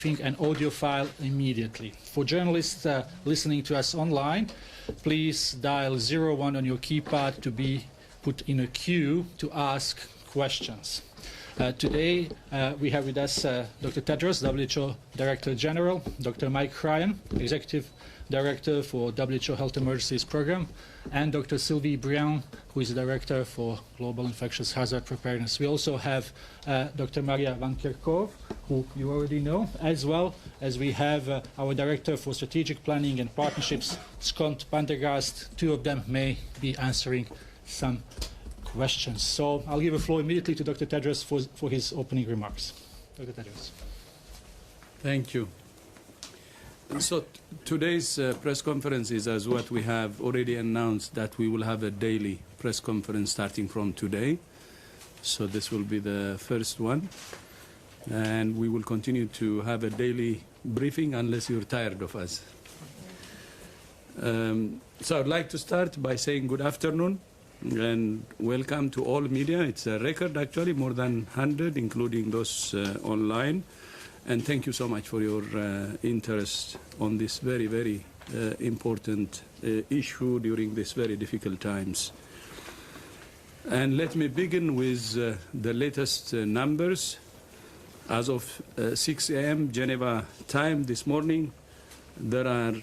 an audio file immediately. For journalists listening to us online, please dial 01 on your keypad to be put in a queue to ask questions. Today we have with us Dr. Tedros, WHO Director General, Dr. Mike Ryan, Executive Director for WHO Health Emergencies Program, and Dr. Sylvie Briand, who is the Director for Global Infectious Hazard Preparedness. We also have Dr. Maria Van Kerkhove, who you already know, as well as we have our Director for Strategic Planning and Partnerships, Scott Pendergast. Two of them may be answering some questions. So I'll give the floor immediately to Dr. Tedros for his opening remarks. Dr. Tedros. Thank you. So today's press conference is as what we have already announced, that we will have a daily press conference starting from today. So this will be the first one. And we will continue to have a daily briefing unless you're tired of us. So I'd like to start by saying good afternoon and welcome to all media. It's a record, actually, more than 100, including those online. And thank you so much for your interest on this very, very important issue during these very difficult times. And let me begin with the latest numbers. As of 6 a.m. Geneva time this morning, there are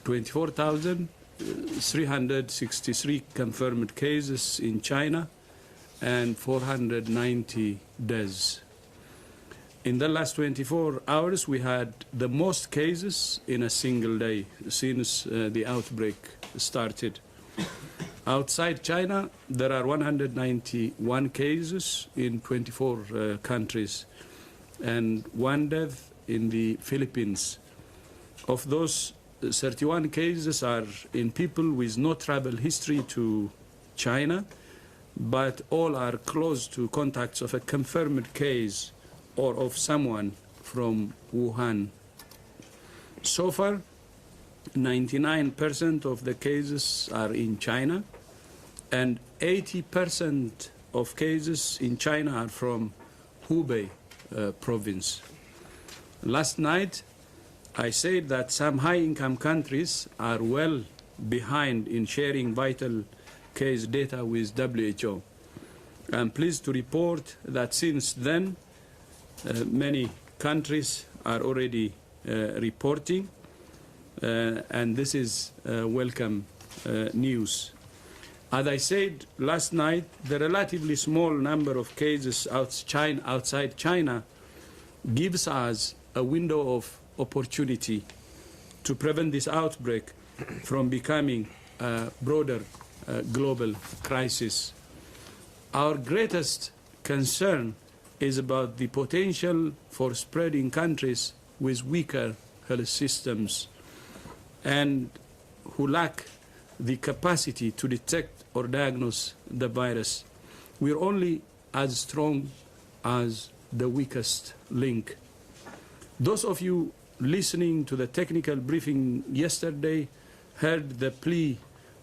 24,363 confirmed cases in China and 490 deaths. In the last 24 hours, we had the most cases in a single day since the outbreak started. Outside China, there are 191 cases in 24 countries and one death in the Philippines. Of those, 31 cases are in people with no travel history to China, but all are close to contacts of a confirmed case or of someone from Wuhan. So far, 99% of the cases are in China, and 80% of cases in China are from Hubei province. Last night, I said that some high-income countries are well behind in sharing vital case data with WHO. I'm pleased to report that since then, many countries are already reporting, and this is welcome news. As I said last night, the relatively small number of cases outside China gives us a window of opportunity to prevent this outbreak from becoming a broader global crisis. Our greatest concern is about the potential for spread in countries with weaker health systems and who lack the capacity to detect or diagnose the virus. We're only as strong as the weakest link. Those of you listening to the technical briefing yesterday heard the plea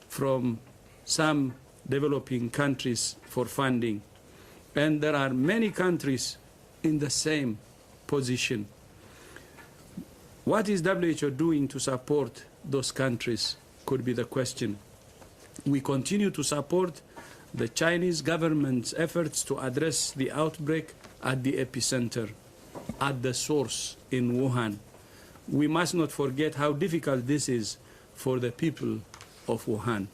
from some developing countries for funding. And there are many countries in the same position. What is WHO doing to support those countries could be the question. We continue to support the Chinese government's efforts to address the outbreak at the epicenter, at the source in Wuhan. We must not forget how difficult this is for the people of Wuhan.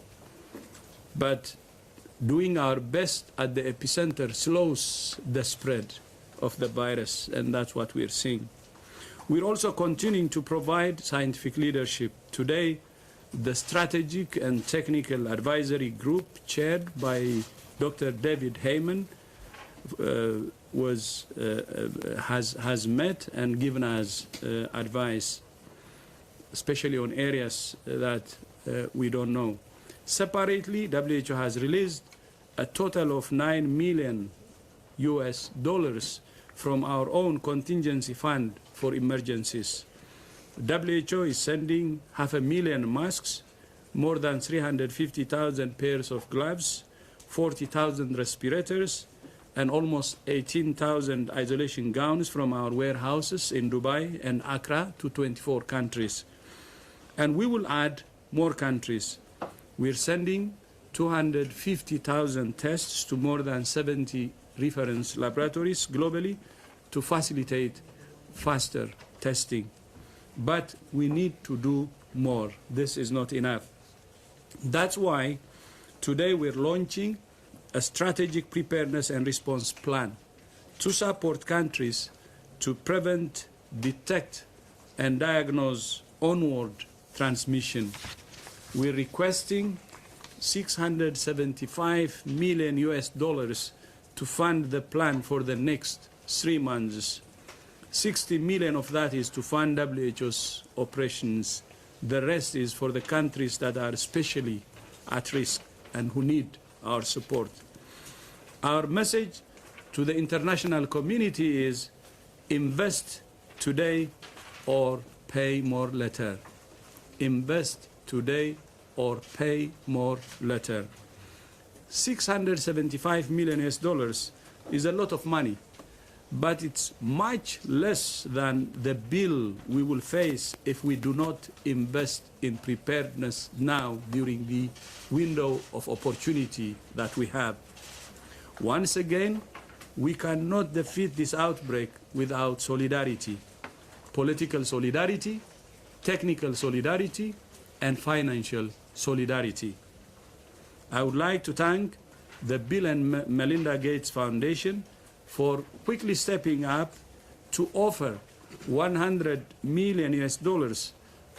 But doing our best at the epicenter slows the spread of the virus, and that's what we're seeing. We're also continuing to provide scientific leadership. Today, the Strategic and Technical Advisory Group, chaired by Dr. David Heyman, has met and given us advice, especially on areas that we don't know. Separately, WHO has released a total of $9 million from our own contingency fund for emergencies. WHO is sending 500,000 masks, more than 350,000 pairs of gloves, 40,000 respirators, and almost 18,000 isolation gowns from our warehouses in Dubai and Accra to 24 countries. And we will add more countries. We're sending 250,000 tests to more than 70 reference laboratories globally to facilitate faster testing. But we need to do more. This is not enough. That's why today we're launching a strategic preparedness and response plan to support countries to prevent, detect, and diagnose onward transmission. We're requesting $675 million to fund the plan for the next 3 months. 60 million of that is to fund WHO's operations. The rest is for the countries that are especially at risk and who need our support. Our message to the international community is invest today or pay more later. Invest today or pay more later. $675 million is a lot of money, but it's much less than the bill we will face if we do not invest in preparedness now during the window of opportunity that we have. Once again, we cannot defeat this outbreak without solidarity, political solidarity, technical solidarity, and financial solidarity. I would like to thank the Bill and Melinda Gates Foundation for quickly stepping up to offer $100 million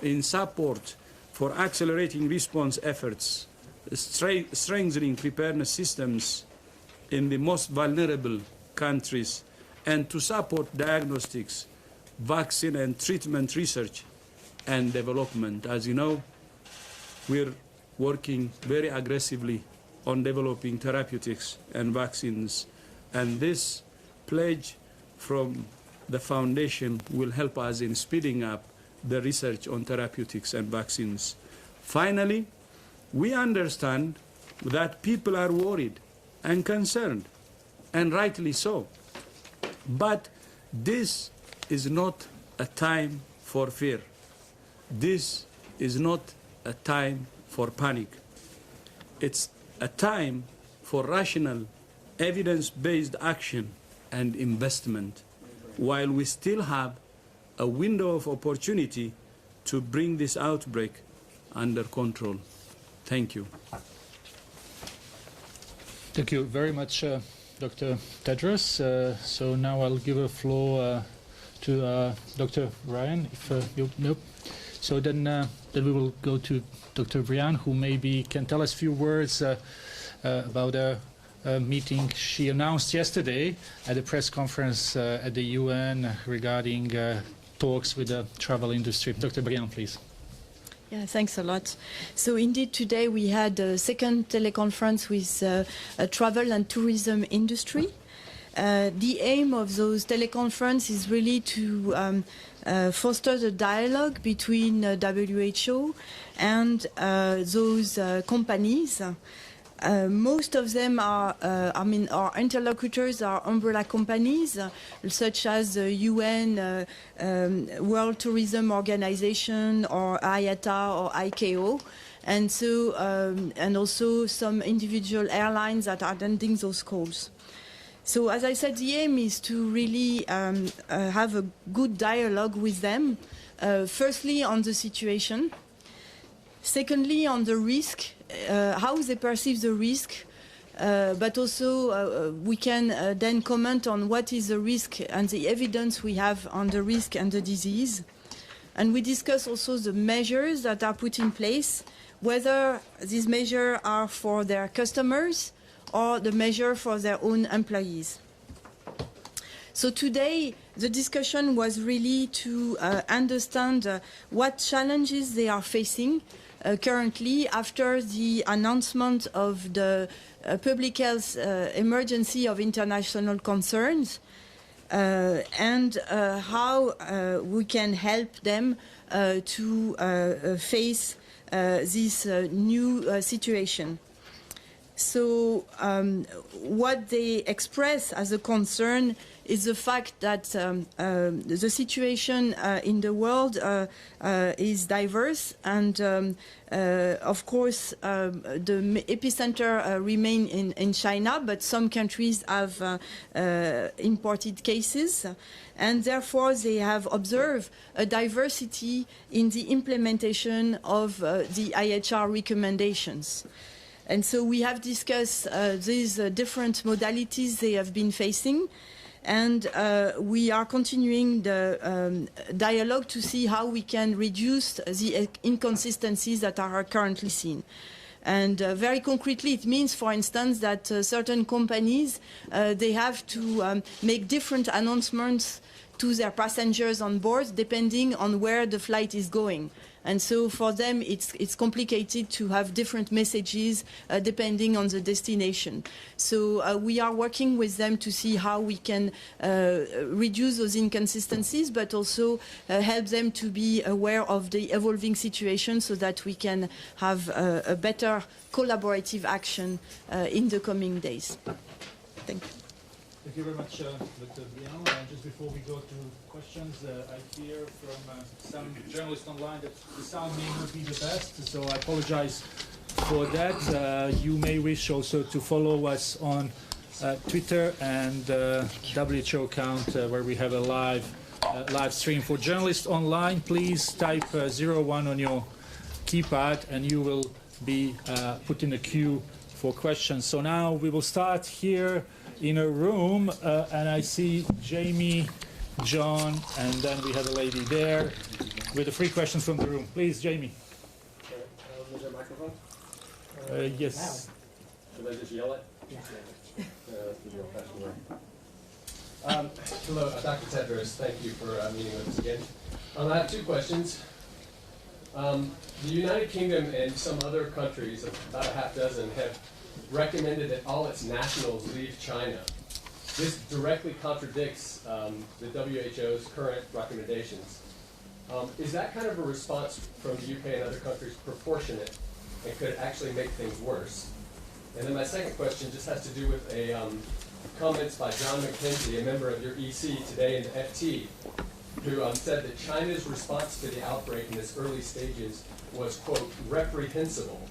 in support for accelerating response efforts, strengthening preparedness systems in the most vulnerable countries, and to support diagnostics, vaccine and treatment research and development. As you know, we're working very aggressively on developing therapeutics and vaccines, and this pledge from the foundation will help us in speeding up the research on therapeutics and vaccines. Finally, we understand that people are worried and concerned, and rightly so. But this is not a time for fear. This is not a time for panic. It's a time for rational, evidence-based action and investment, while we still have a window of opportunity to bring this outbreak under control. Thank you. Thank you very much, Dr. Tedros. So now I'll give a floor to Dr. Ryan. Nope. So then we will go to Dr. Brian, who maybe can tell us a few words about a meeting she announced yesterday at a press conference at the UN regarding talks with the travel industry. Dr. Brian, please. Yeah, thanks a lot. So indeed, today we had a second teleconference with a travel and tourism industry. The aim of those teleconferences is really to foster the dialogue between WHO and those companies. Most of them are, our interlocutors are umbrella companies, such as the UN, World Tourism Organization, or IATA or ICAO, and so and also some individual airlines that are attending those calls. So, as I said, the aim is to really have a good dialogue with them. Firstly, on the situation. Secondly, on the risk, how they perceive the risk, but also we can then comment on what is the risk and the evidence we have on the risk and the disease. And we discuss also the measures that are put in place, whether these measures are for their customers or the measure for their own employees. So today, the discussion was really to understand what challenges they are facing currently after the announcement of the public health emergency of international concerns, and how we can help them to face this new situation. So what they express as a concern is the fact that the situation in the world is diverse, and of course the epicenter remain in China, but some countries have imported cases, and therefore they have observed a diversity in the implementation of the IHR recommendations. And so we have discussed these different modalities they have been facing, and we are continuing the dialogue to see how we can reduce the inconsistencies that are currently seen. And very concretely, it means, for instance, that certain companies, they have to make different announcements to their passengers on board depending on where the flight is going. And so for them, it's complicated to have different messages depending on the destination. So we are working with them to see how we can reduce those inconsistencies, but also help them to be aware of the evolving situation so that we can have a better collaborative action in the coming days. Thank you. Thank you very much, Dr. Briand. Just before we go to questions, I hear from some journalists online that the sound may not be the best, so I apologize for that. You may wish also to follow us on Twitter and WHO account where we have a live stream. For journalists online, please type 01 on your keypad and you will be put in a queue for questions. So now we will start here in a room, and I see Jamie, John, and then we have a lady there with the 3 questions from the room. Please, Jamie. Is there a microphone? Yes. Should I just yell it? Hello, Dr. Tedros. Thank you for meeting with us again. I have 2 questions. The United Kingdom and some other countries, about a half dozen, have recommended that all its nationals leave China. This directly contradicts the WHO's current recommendations. Is that kind of a response from the UK and other countries proportionate, and could it actually make things worse? And then my second question just has to do with comments by John McKenzie, a member of your EC today in the FT, who said that China's response to the outbreak in its early stages was, quote, reprehensible,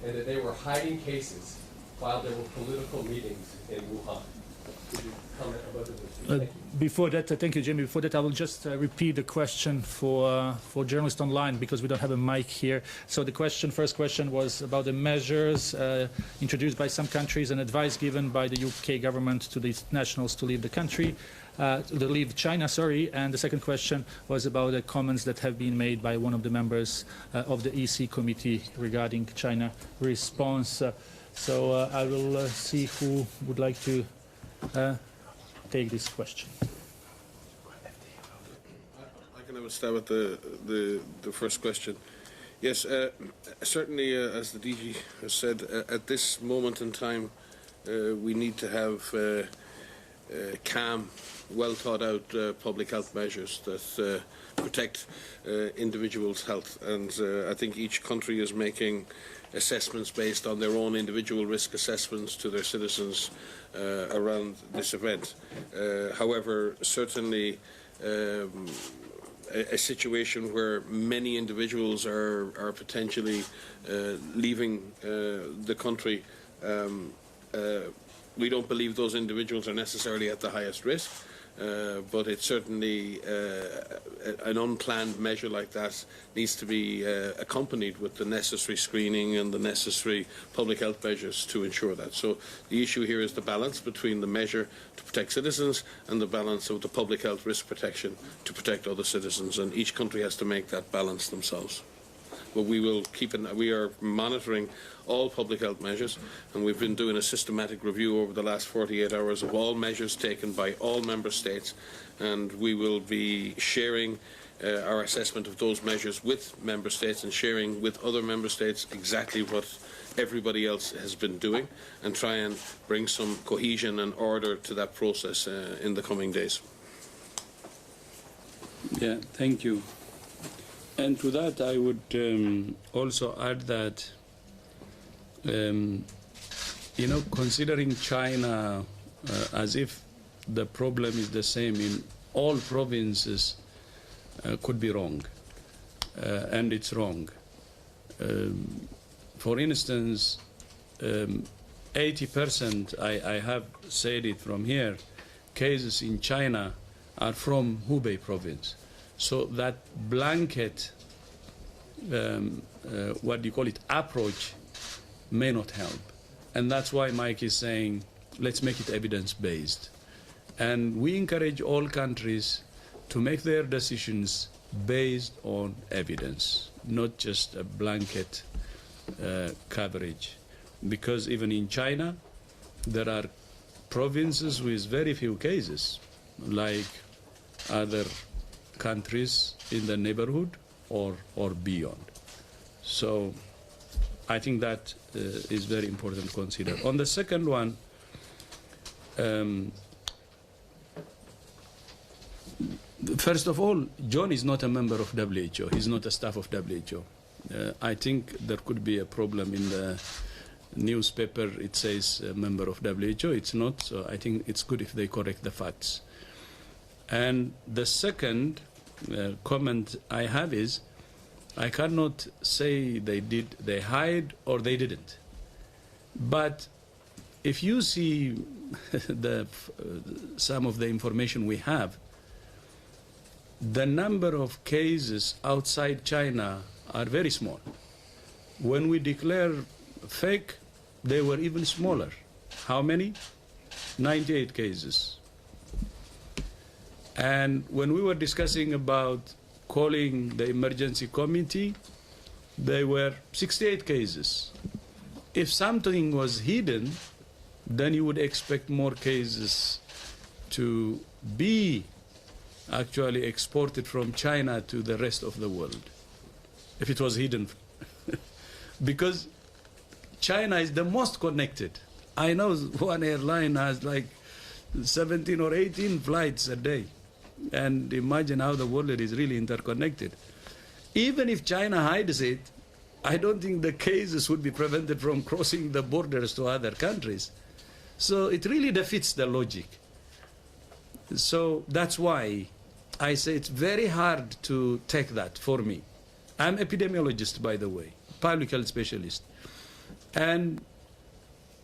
and that they were hiding cases while there were political meetings in Wuhan. Could you comment on both of those? Thank you. Before that, thank you, Jamie. Before that, I will just repeat the question for journalists online because we don't have a mic here. So the first question was about the measures introduced by some countries and advice given by the UK government to the nationals to leave the country, to leave China, sorry. And the second question was about the comments that have been made by one of the members of the EC committee regarding China response. So I will see who would like to take this question. I can have a stab at the first question. Yes, certainly, as the DG has said, at this moment in time, we need to have calm, well thought out public health measures that protect individuals' health. And I think each country is making assessments based on their own individual risk assessments to their citizens around this event. However, certainly a situation where many individuals are potentially leaving the country, we don't believe those individuals are necessarily at the highest risk. But it's certainly an unplanned measure like that needs to be accompanied with the necessary screening and the necessary public health measures to ensure that. So the issue here is the balance between the measure to protect citizens and the balance of the public health risk protection to protect other citizens, and each country has to make that balance themselves. But we will we are monitoring all public health measures, and we've been doing a systematic review over the last 48 hours of all measures taken by all member states, and we will be sharing our assessment of those measures with member states and sharing with other member states exactly what everybody else has been doing, and try and bring some cohesion and order to that process in the coming days. Yeah, thank you. And to that, I would also add that You know, considering China as if the problem is the same in all provinces could be wrong, and it's wrong. For instance, 80%, I have said it from here, cases in China are from Hubei province. So that blanket, what do you call it, approach may not help. And that's why Mike is saying, let's make it evidence-based. And we encourage all countries to make their decisions based on evidence, not just a blanket coverage. Because even in China, there are provinces with very few cases, like other countries in the neighborhood or beyond. So I think that is very important to consider. On the second one, first of all, John is not a member of WHO. He's not a staff of WHO. I think there could be a problem in the newspaper. It says a member of WHO. It's not. So I think it's good if they correct the facts. And the second comment I have is, I cannot say they hide or they didn't. But if you see some of the information we have, the number of cases outside China are very small. When we declare fake, they were even smaller. How many? 98 cases. And when we were discussing about calling the emergency committee, there were 68 cases. If something was hidden, then you would expect more cases to be actually exported from China to the rest of the world, if it was hidden. Because China is the most connected. I know one airline has like 17 or 18 flights a day. And imagine how the world is really interconnected. Even if China hides it, I don't think the cases would be prevented from crossing the borders to other countries. So it really defeats the logic. So that's why I say it's very hard to take that for me. I'm an epidemiologist, by the way, public health specialist. And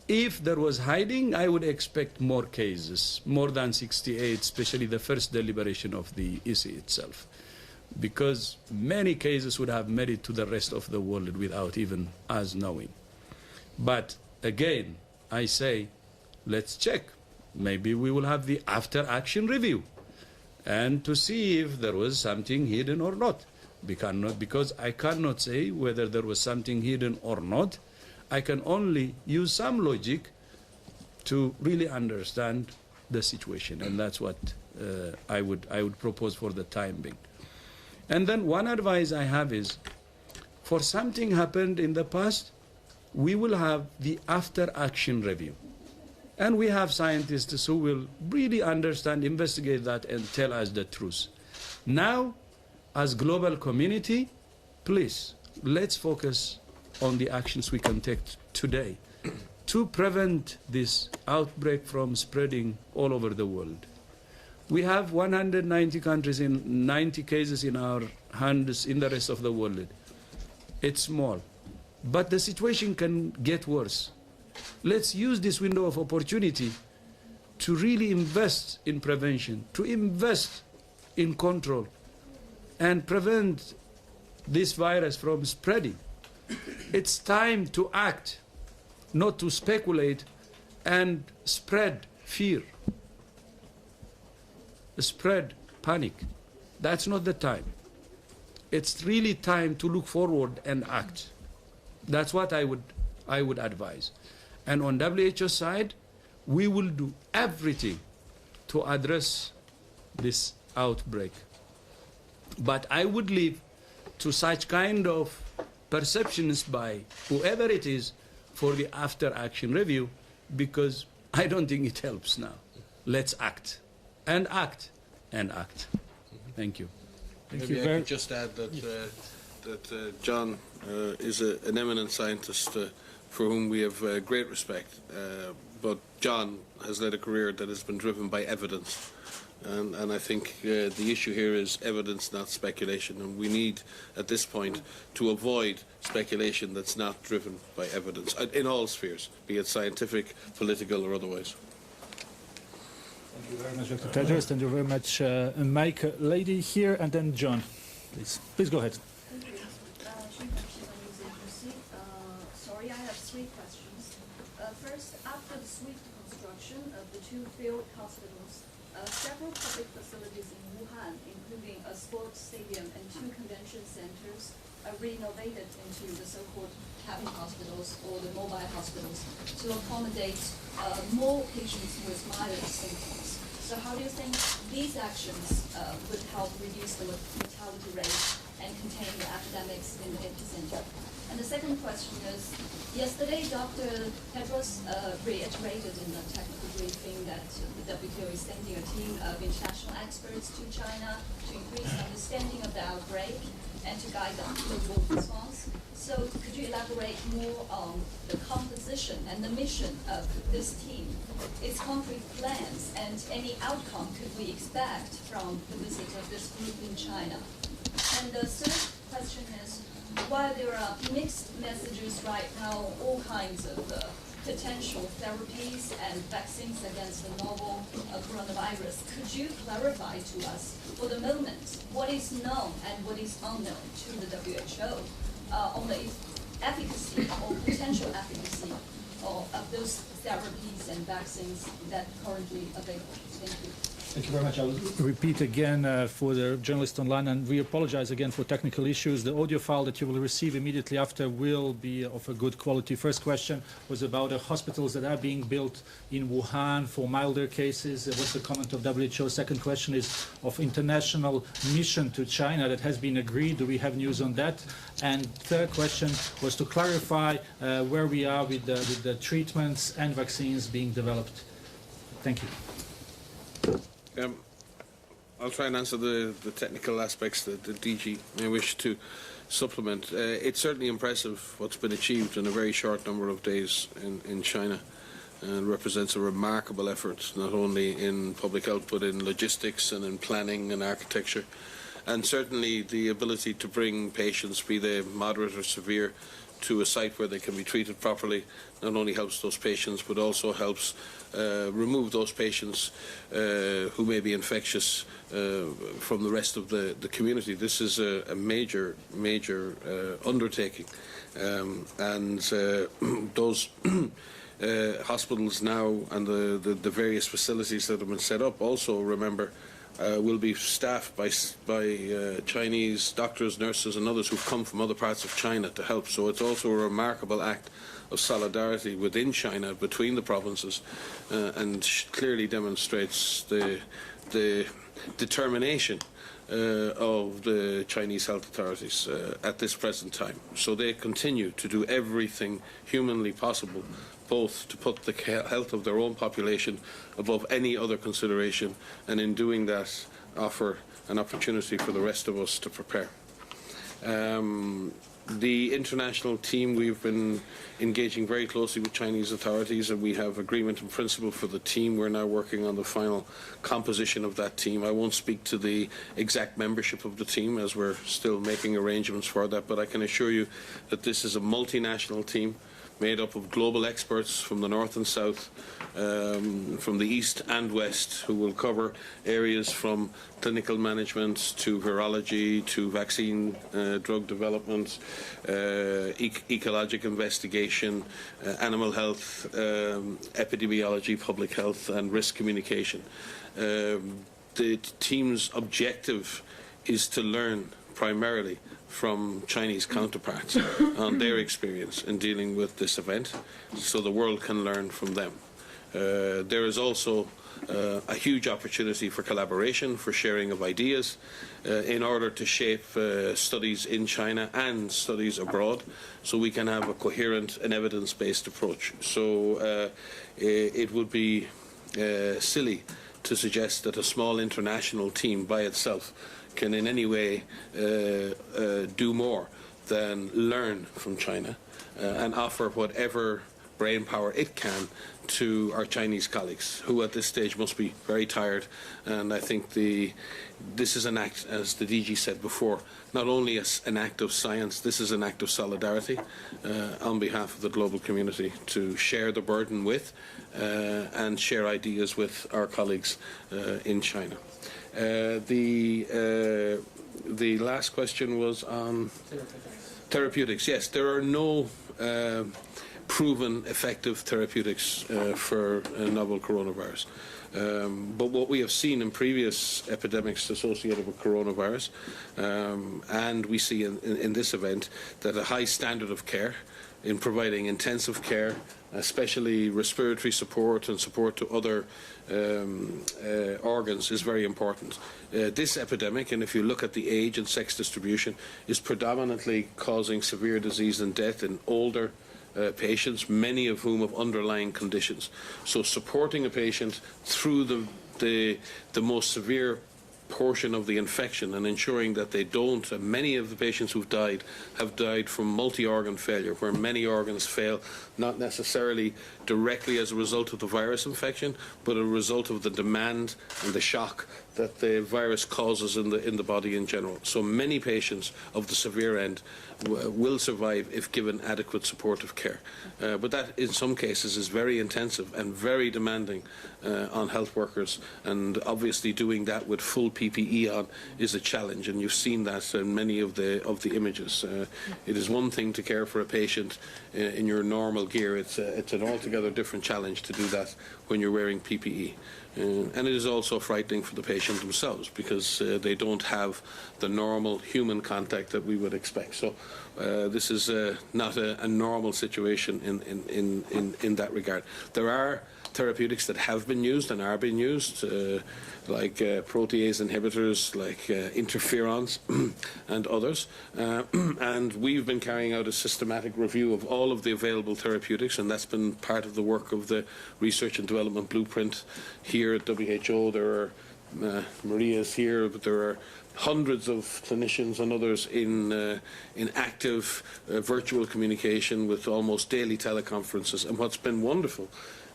if there was hiding, I would expect more cases, more than 68, especially the first deliberation of the EC itself, because many cases would have made it to the rest of the world without even us knowing. But again, I say, let's check. Maybe we will have the after-action review and to see if there was something hidden or not. Because I cannot say whether there was something hidden or not. I can only use some logic to really understand the situation, and that's what I would propose for the time being. And then one advice I have is, for something happened in the past, we will have the after-action review. And we have scientists who will really understand, investigate that, and tell us the truth. Now, as global community, please, let's focus on the actions we can take today to prevent this outbreak from spreading all over the world. We have 190 countries in 90 cases in our hands in the rest of the world. It's small, but the situation can get worse. Let's use this window of opportunity to really invest in prevention, to invest in control, and prevent this virus from spreading. It's time to act, not to speculate and spread fear, spread panic. That's not the time. It's really time to look forward and act. That's what I would advise. And on WHO side, we will do everything to address this outbreak. But I would leave to such kind of perceptions by whoever it is for the after-action review, because I don't think it helps now. Let's act, and act, and act. Thank you. Maybe I could just add that, that John is an eminent scientist for whom we have great respect. But John has led a career that has been driven by evidence. And I think the issue here is evidence, not speculation. And we need, at this point, to avoid speculation that's not driven by evidence, in all spheres, be it scientific, political, or otherwise. Thank you very much, Dr. Tedros. Thank you very much, Mike. Lady here, and then John. Please go ahead. Thank you. Sorry, I have three questions. First, after the swift construction of the two field hospitals, several public facilities in Wuhan, including a sports stadium and two convention centers, are renovated into the so-called cabin hospitals or the mobile hospitals to accommodate more patients with milder symptoms. So how do you think these actions would help reduce the mortality rate and contain the epidemics in the epicenter? And the second question is, yesterday Dr. Tedros reiterated in the technical briefing that the WTO is sending a team of international experts to China to increase understanding of the outbreak and to guide the global response. So could you elaborate more on the composition and the mission of this team, its concrete plans, and any outcome could we expect from the visit of this group in China? And the third question is, while there are mixed messages right now, all kinds of potential therapies and vaccines against the novel coronavirus, could you clarify to us, for the moment, what is known and what is unknown to the WHO on the efficacy or potential efficacy of those therapies and vaccines that are currently available? Thank you. Thank you very much. I'll repeat again for the journalists online, and we apologize again for technical issues. The audio file that you will receive immediately after will be of a good quality. First question was about the hospitals that are being built in Wuhan for milder cases. What's the comment of WHO? Second question is of international mission to China that has been agreed. Do we have news on that? And third question was to clarify where we are with the treatments and vaccines being developed. Thank you. I'll try and answer the technical aspects that the DG may wish to supplement. It's certainly impressive what's been achieved in a very short number of days in China, and represents a remarkable effort not only in public health but in logistics and in planning and architecture. And certainly the ability to bring patients, be they moderate or severe, to a site where they can be treated properly not only helps those patients but also helps remove those patients who may be infectious from the rest of the community. This is a major undertaking, and those hospitals now and the various facilities that have been set up also, remember, will be staffed by Chinese doctors, nurses and others who've come from other parts of China to help. So it's also a remarkable act of solidarity within China, between the provinces, and clearly demonstrates the determination of the Chinese health authorities at this present time. So they continue to do everything humanly possible, both to put the health of their own population above any other consideration, and in doing that offer an opportunity for the rest of us to prepare. The international team, we've been engaging very closely with Chinese authorities, and we have agreement in principle for the team. We're now working on the final composition of that team. I won't speak to the exact membership of the team as we're still making arrangements for that, but I can assure you that this is a multinational team made up of global experts from the north and south, from the east and west, who will cover areas from clinical management to virology to vaccine drug development, ecologic investigation, animal health, epidemiology, public health and risk communication. The team's objective is to learn primarily from Chinese counterparts on their experience in dealing with this event, so the world can learn from them. There is also a huge opportunity for collaboration, for sharing of ideas, in order to shape studies in China and studies abroad, so we can have a coherent and evidence-based approach. So it would be silly to suggest that a small international team by itself can in any way do more than learn from China and offer whatever brain power it can to our Chinese colleagues, who at this stage must be very tired. And I think this is an act, as the DG said before, not only as an act of science, this is an act of solidarity on behalf of the global community to share the burden with and share ideas with our colleagues in China. The last question was on therapeutics. Yes, there are no proven effective therapeutics for novel coronavirus. But what we have seen in previous epidemics associated with coronavirus, and we see in this event, that a high standard of care in providing intensive care, especially respiratory support and support to other organs, is very important. This epidemic, and if you look at the age and sex distribution, is predominantly causing severe disease and death in older patients, many of whom have underlying conditions. So supporting a patient through the most severe portion of the infection and ensuring that they don't, and many of the patients who've died have died from multi-organ failure, where many organs fail, not necessarily directly as a result of the virus infection, but a result of the demand and the shock that the virus causes in the body in general. So many patients of the severe end will survive if given adequate supportive care. But that, in some cases, is very intensive and very demanding on health workers, and obviously doing that with full PPE on is a challenge, and you've seen that in many of the images. It is one thing to care for a patient in your normal gear. It's an altogether different challenge to do that when you're wearing PPE. And it is also frightening for the patient themselves, because they don't have the normal human contact that we would expect. So this is not a normal situation in that regard. There are therapeutics that have been used and are being used, like protease inhibitors, like interferons and others. And we've been carrying out a systematic review of all of the available therapeutics, and that's been part of the work of the Research and Development Blueprint here at WHO. There are Maria's here, but there are hundreds of clinicians and others in active virtual communication with almost daily teleconferences. And what's been wonderful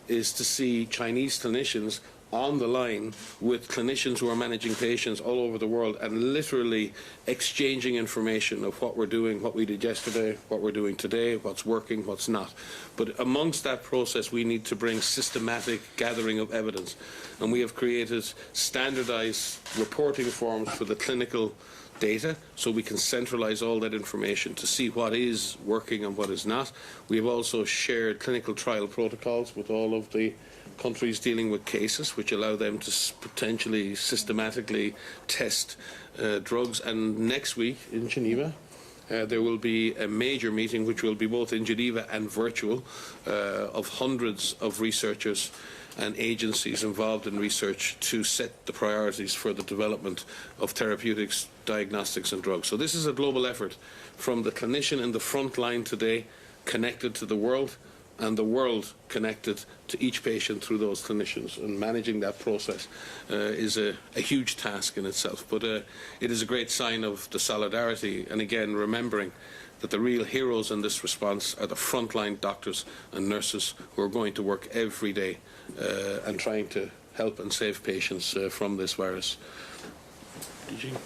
is to see Chinese clinicians on the line with clinicians who are managing patients all over the world and literally exchanging information of what we're doing, what we did yesterday, what we're doing today, what's working, what's not. But amongst that process, we need to bring systematic gathering of evidence. And we have created standardized reporting forms for the clinical data, so we can centralize all that information to see what is working and what is not. We have also shared clinical trial protocols with all of the countries dealing with cases, which allow them to potentially systematically test drugs. And next week in Geneva, there will be a major meeting, which will be both in Geneva and virtual, of hundreds of researchers and agencies involved in research to set the priorities for the development of therapeutics, diagnostics and drugs. So this is a global effort from the clinician in the front line today, connected to the world, and the world connected to each patient through those clinicians. And managing that process is a huge task in itself. But it is a great sign of the solidarity, and again, remembering that the real heroes in this response are the frontline doctors and nurses who are going to work every day and trying to help and save patients from this virus. DG?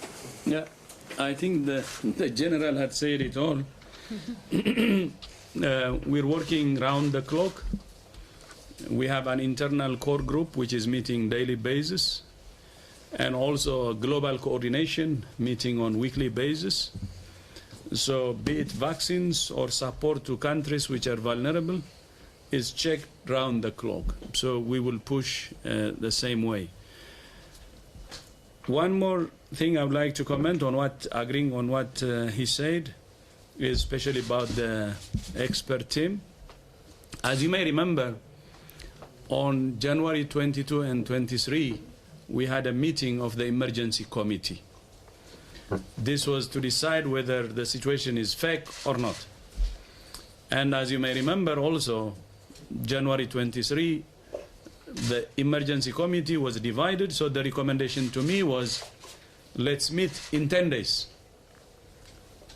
Yeah, I think the General had said it all. We're working round the clock. We have an internal core group which is meeting daily basis, and also a global coordination meeting on weekly basis. So be it vaccines or support to countries which are vulnerable is checked round the clock. So we will push the same way. One more thing I would like to comment on, agreeing on what he said, is especially about the expert team. As you may remember, on January 22 and 23, we had a meeting of the emergency committee. This was to decide whether the situation is fake or not. And as you may remember also, January 23, the emergency committee was divided, so the recommendation to me was, let's meet in 10 days.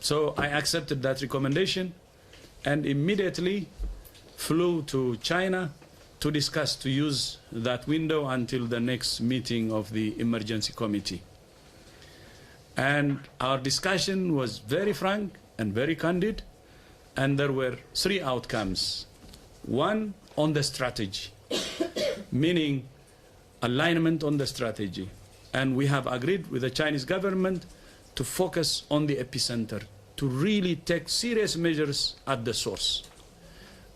So I accepted that recommendation and immediately flew to China to discuss to use that window until the next meeting of the emergency committee. And our discussion was very frank and very candid, and there were 3 outcomes. One, on the strategy, meaning alignment on the strategy. And we have agreed with the Chinese government to focus on the epicenter, to really take serious measures at the source,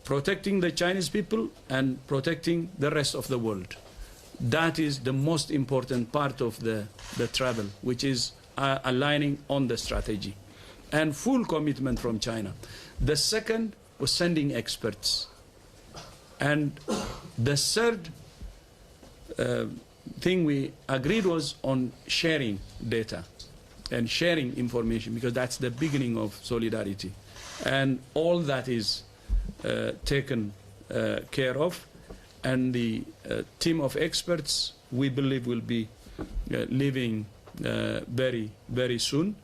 protecting the Chinese people and protecting the rest of the world. That is the most important part of the travel, which is aligning on the strategy. And full commitment from China. The second was sending experts. And the third thing we agreed was on sharing data and sharing information, because that's the beginning of solidarity. And all that is taken care of. And the team of experts, we believe, will be leaving very, very soon.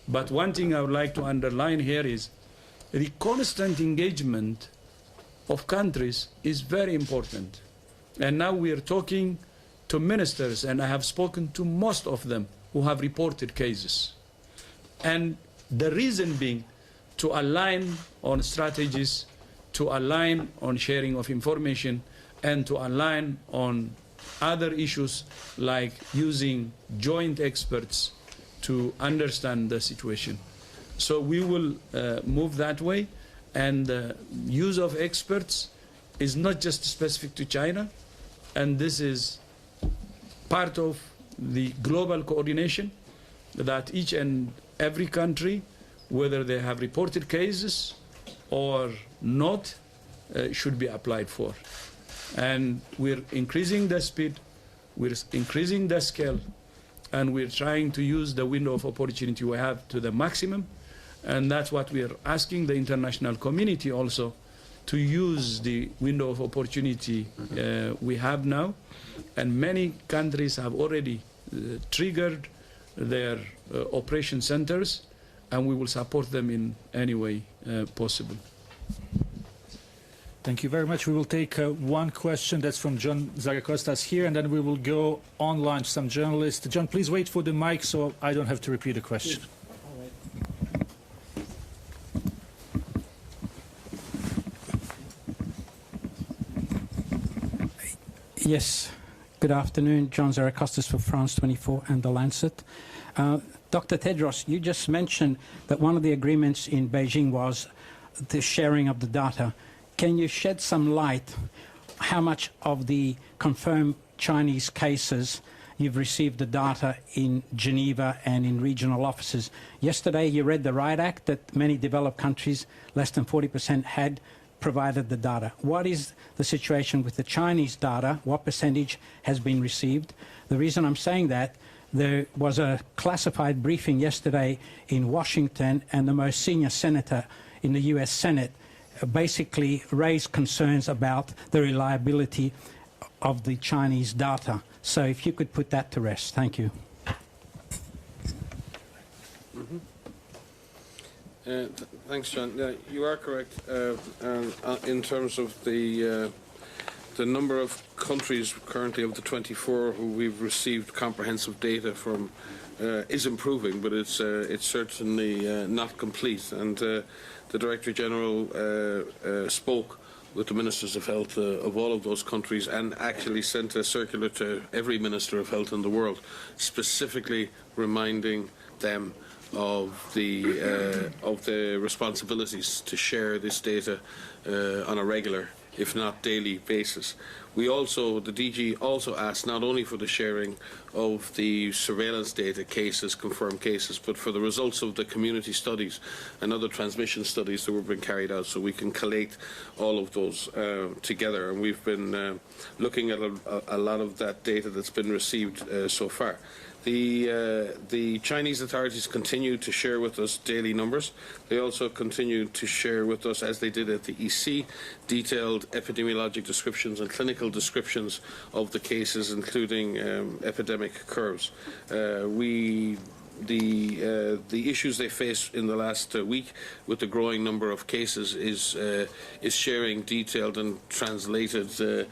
But one thing I would like to underline here is the constant engagement of countries is very important. And now we are talking to ministers, and I have spoken to most of them who have reported cases. And the reason being to align on strategies, to align on sharing of information, and to align on other issues like using joint experts to understand the situation. So we will move that way, and the use of experts is not just specific to China, and this is part of the global coordination that each and every country, whether they have reported cases or not, should be applied for. And we're increasing the speed, we're increasing the scale, and we're trying to use the window of opportunity we have to the maximum. And that's what we're asking the international community also, to use the window of opportunity we have now. And many countries have already triggered their operation centers, and we will support them in any way possible. Thank you very much. We will take one question that's from John Zaracostas here, and then we will go online to some journalists. John, please wait for the mic so I don't have to repeat the question. Yes. Good afternoon. John Zaracostas for France 24 and The Lancet. Dr. Tedros, you just mentioned that one of the agreements in Beijing was the sharing of the data. Can you shed some light how much of the confirmed Chinese cases you've received the data in Geneva and in regional offices? Yesterday you read the Riot Act that many developed countries, less than 40%, had provided the data. What is the situation with the Chinese data? What percentage has been received? The reason I'm saying that, there was a classified briefing yesterday in Washington, and the most senior senator in the US Senate basically raised concerns about the reliability of the Chinese data. So if you could put that to rest. Thank you. Thanks, John. You are correct in terms of the number of countries currently of the 24 who we've received comprehensive data from is improving, but it's certainly not complete. And the Director General spoke with the Ministers of Health of all of those countries, and actually sent a circular to every Minister of Health in the world, specifically reminding them of the responsibilities to share this data on a regular, if not daily, basis. We also, the DG also asked not only for the sharing of the surveillance data, cases, confirmed cases, but for the results of the community studies and other transmission studies that were being carried out, so we can collate all of those together. And we've been looking at a lot of that data that's been received so far. The Chinese authorities continue to share with us daily numbers. They also continue to share with us, as they did at the EC, detailed epidemiologic descriptions and clinical descriptions of the cases, including epidemic curves. We the issues they face in the last week with the growing number of cases is sharing detailed and translated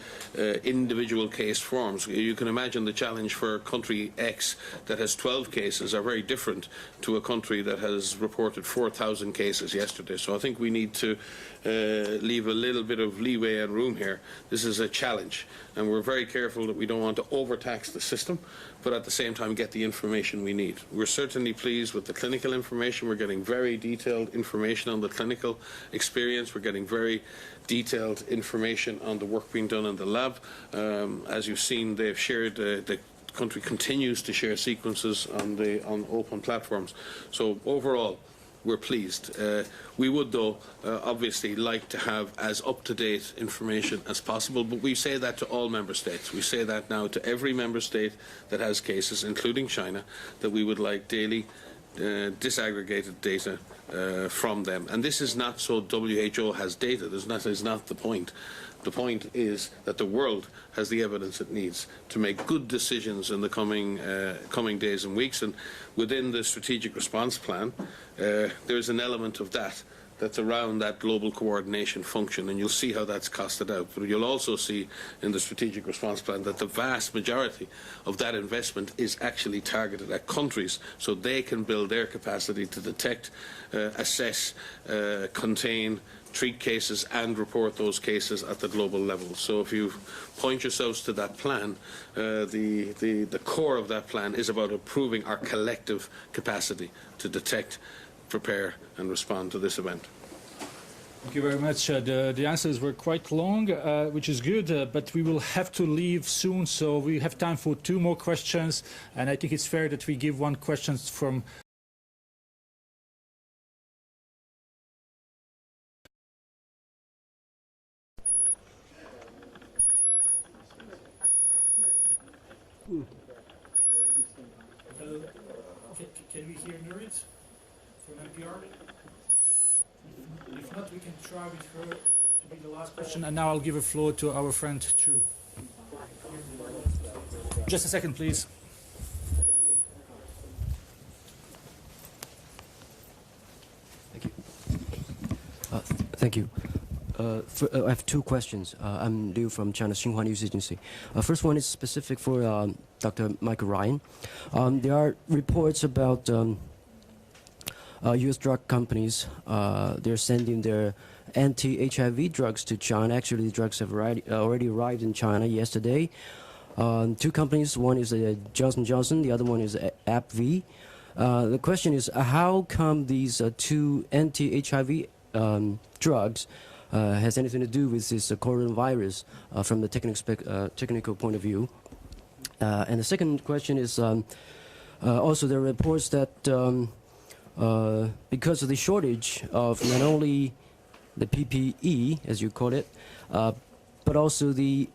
individual case forms. You can imagine the challenge for country X that has 12 cases are very different to a country that has reported 4,000 cases yesterday. So I think we need to leave a little bit of leeway and room here. This is a challenge, and we're very careful that we don't want to overtax the system, but at the same time get the information we need. We're certainly pleased with the clinical information. We're getting very detailed information on the clinical experience. We're getting very detailed information on the work being done in the lab. As you've seen, they've shared the country continues to share sequences on open platforms. So overall, we're pleased. We would, though, obviously like to have as up-to-date information as possible, but we say that to all member states. We say that now to every member state that has cases, including China, that we would like daily disaggregated data from them. And this is not so WHO has data. That is not the point. The point is that the world has the evidence it needs to make good decisions in the coming days and weeks. And within the strategic response plan, there's an element of that's around that global coordination function, and you'll see how that's costed out. But you'll also see in the strategic response plan that the vast majority of that investment is actually targeted at countries so they can build their capacity to detect, assess, contain, treat cases and report those cases at the global level. So if you point yourselves to that plan, the core of that plan is about improving our collective capacity to detect, prepare and respond to this event. Thank you very much. The answers were quite long, which is good, but we will have to leave soon, so we have time for 2 more questions, and I think it's fair that we give one question from Can we hear Nurit from NPR? If not, we can try with her to be the last question. And now I'll give a floor to our friend Chu. Just a second, please. Thank you. Thank you. I have 2 questions. I'm Liu from China's Xinhua News Agency. First one is specific for Dr. Michael Ryan. There are reports about U.S. drug companies. They're sending their anti-HIV drugs to China. Actually, the drugs have already arrived in China yesterday. 2 companies. One is Johnson & Johnson. The other one is AbbVie. The question is, how come these 2 anti-HIV drugs has anything to do with this coronavirus from the technical point of view? And the second question is, also there are reports that because of the shortage of not only the PPE, as you call it, but also the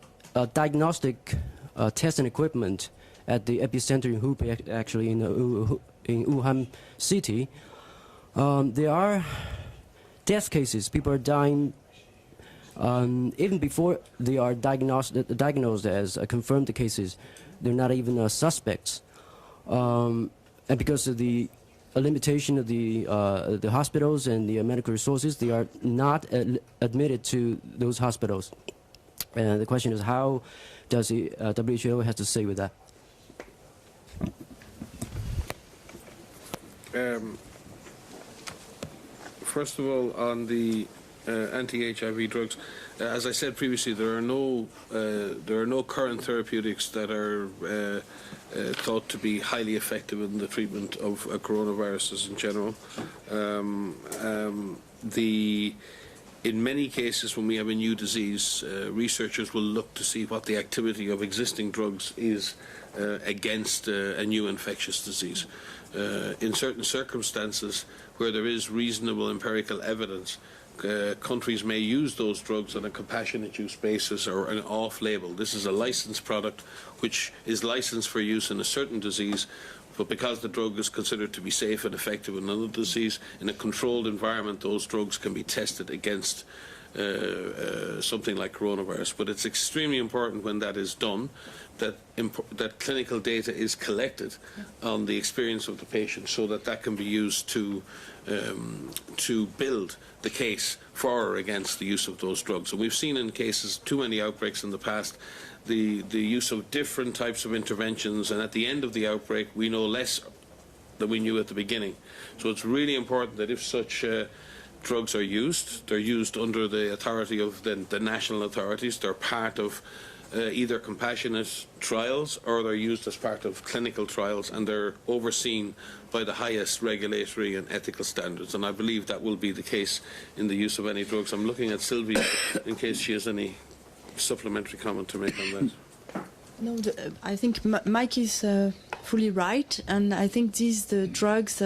diagnostic testing equipment at the epicenter in Hubei, actually in Wuhan city, there are death cases. People are dying even before they are diagnosed as confirmed cases. They're not even suspects, and because of the limitation of the hospitals and the medical resources, they are not admitted to those hospitals. And the question is, how does the WHO have to say with that? First of all, on the anti-HIV drugs, as I said previously, there are no current therapeutics that are thought to be highly effective in the treatment of coronaviruses in general. In many cases, when we have a new disease, researchers will look to see what the activity of existing drugs is against a new infectious disease. In certain circumstances where there is reasonable empirical evidence, countries may use those drugs on a compassionate use basis or an off-label. This is a licensed product which is licensed for use in a certain disease, but because the drug is considered to be safe and effective in another disease, in a controlled environment, those drugs can be tested against something like coronavirus. But it's extremely important when that is done that clinical data is collected on the experience of the patient, so that can be used to build the case for or against the use of those drugs. And we've seen in cases, too many outbreaks in the past, the use of different types of interventions, and at the end of the outbreak we know less than we knew at the beginning. So it's really important that if such drugs are used, they're used under the authority of the national authorities. They're part of either compassionate trials, or they're used as part of clinical trials, and they're overseen by the highest regulatory and ethical standards. And I believe that will be the case in the use of any drugs. I'm looking at Sylvie in case she has any supplementary comment to make on that. No, I think Mike is fully right, and I think the drugs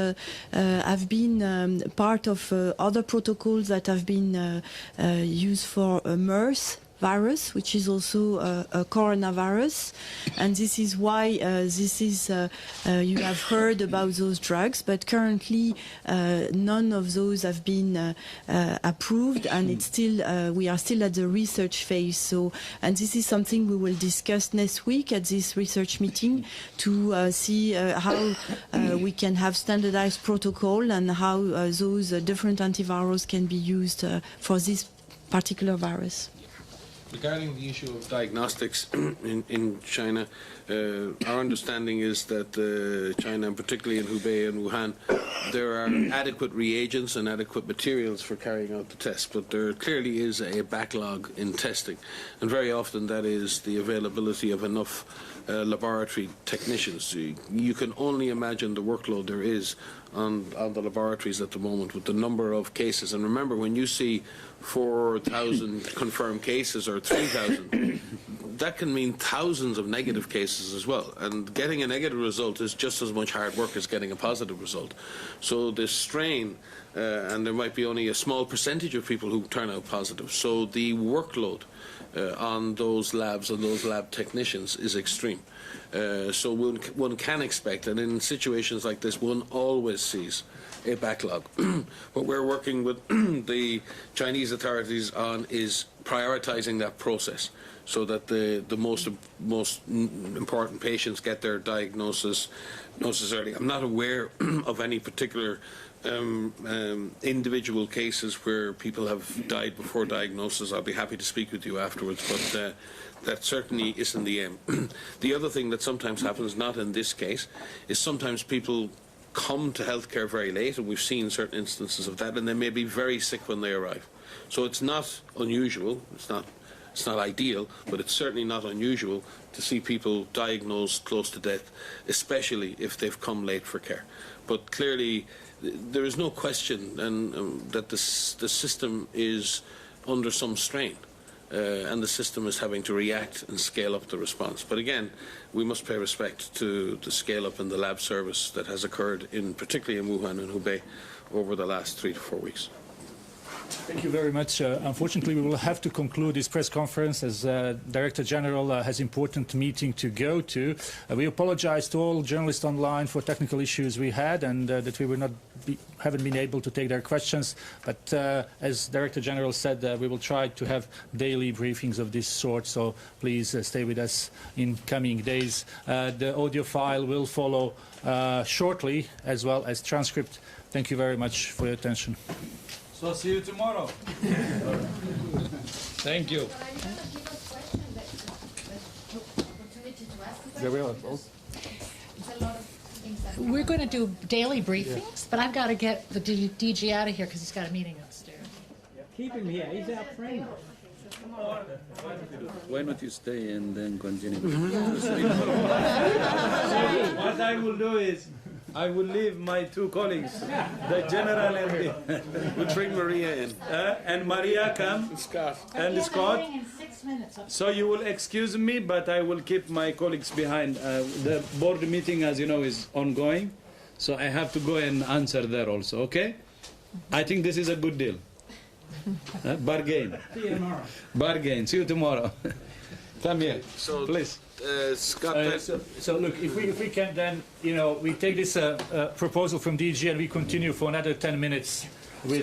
have been part of other protocols that have been used for MERS virus, which is also a coronavirus, and this is why you have heard about those drugs, but currently none of those have been approved, and it's still we are still at the research phase. So, and this is something we will discuss next week at this research meeting to see how we can have standardized protocol and how those different antivirals can be used for this particular virus. Regarding the issue of diagnostics in China, our understanding is that China, and particularly in Hubei and Wuhan, there are adequate reagents and adequate materials for carrying out the test, but there clearly is a backlog in testing, and very often that is the availability of enough laboratory technicians. You can only imagine the workload there is on the laboratories at the moment with the number of cases. And remember, when you see 4,000 confirmed cases or 3,000, that can mean thousands of negative cases as well. And getting a negative result is just as much hard work as getting a positive result. So the strain, and there might be only a small percentage of people who turn out positive. So the workload on those labs and those lab technicians is extreme. So one can expect, and in situations like this, one always sees a backlog. What we're working with the Chinese authorities on is prioritizing that process, so that the most important patients get their diagnosis early. I'm not aware of any particular individual cases where people have died before diagnosis. I'll be happy to speak with you afterwards, but that certainly isn't the aim. The other thing that sometimes happens, not in this case, is sometimes people come to healthcare very late, and we've seen certain instances of that, and they may be very sick when they arrive. So it's not unusual, it's not ideal, but it's certainly not unusual to see people diagnosed close to death, especially if they've come late for care. But clearly, there is no question that the system is under some strain, and the system is having to react and scale up the response. But again, we must pay respect to the scale up in the lab service that has occurred, particularly in Wuhan and Hubei, over the last 3 to 4 weeks. Thank you very much. Unfortunately, we will have to conclude this press conference as Director General has an important meeting to go to. We apologize to all journalists online for technical issues we had, and that we haven't been able to take their questions. But as Director General said, we will try to have daily briefings of this sort, so please stay with us in coming days. The audio file will follow shortly, as well as transcript. Thank you very much for your attention. So see you tomorrow. Thank you. We're going to do daily briefings, but I've got to get the DG out of here because he's got a meeting upstairs. Keep him here. He's our friend. Why not you stay and then continue? What I will do is, I will leave my two colleagues, the general and the We'll bring Maria in. and Maria come, Scott. and Scott. In 6 minutes. So you will excuse me, but I will keep my colleagues behind. The board meeting, as you know, is ongoing, so I have to go and answer there also, okay? I think this is a good deal. Bargain. See you tomorrow. Bargain. See you tomorrow. Come here, So, please. Scott, So look, if we can then, we take this proposal from DG and we continue for another 10 minutes with.